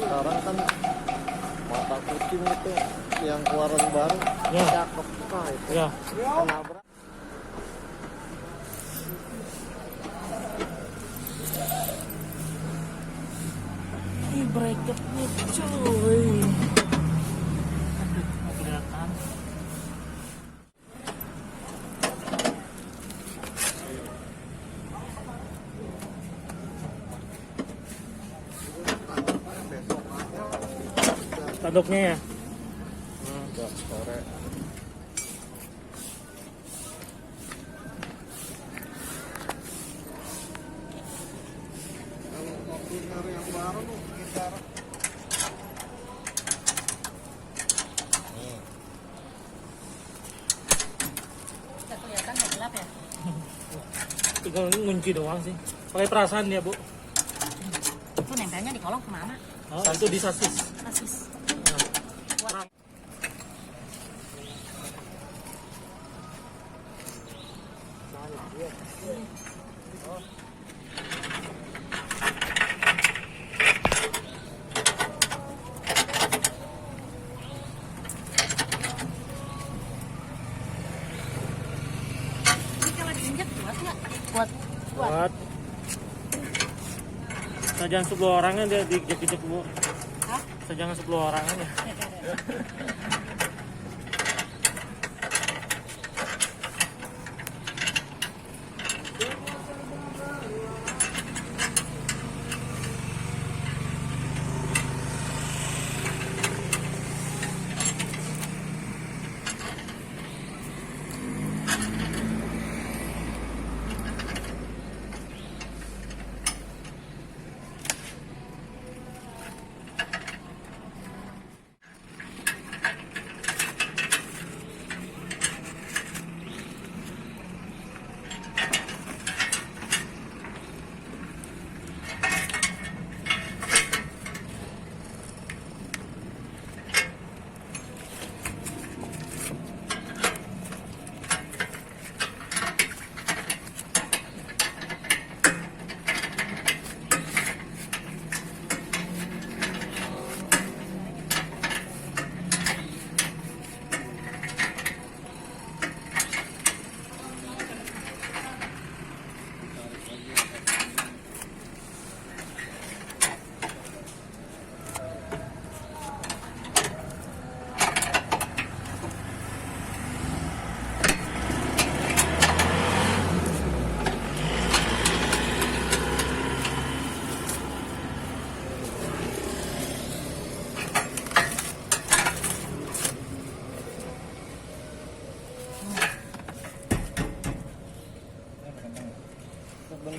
sekarang kan mata kucing itu yang keluaran baru ya. cakep kah itu Ya. kenabrak. Ini bracketnya cuy. Aduh, mau kelihatan. Tanduknya ya. Udah sore. Kalau mobil yang baru tuh sekitar Bisa kelihatan nggak gelap ya? Tinggal ngunci doang sih. Pakai perasaan ya, Bu. Itu nempelnya di kolong kemana? Oh, itu di sasis. Asis. Nah. Ini kalau diinjak kuat nggak? Kuat. Buat sajangan 10 orangan dia dijek-jek, Bu. Hah? Sajangan 10 orangan ya.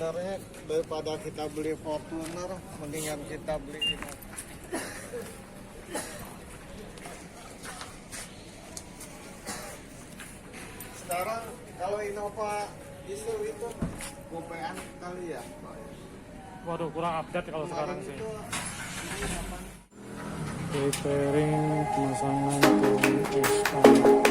sebenarnya daripada kita beli Fortuner mendingan kita beli ini. Sekarang kalau Innova diesel itu gopean kali ya Pak? Waduh, kurang update kalau sekarang sih. Itu ini apa? Repairing pemasangan ke Xpander.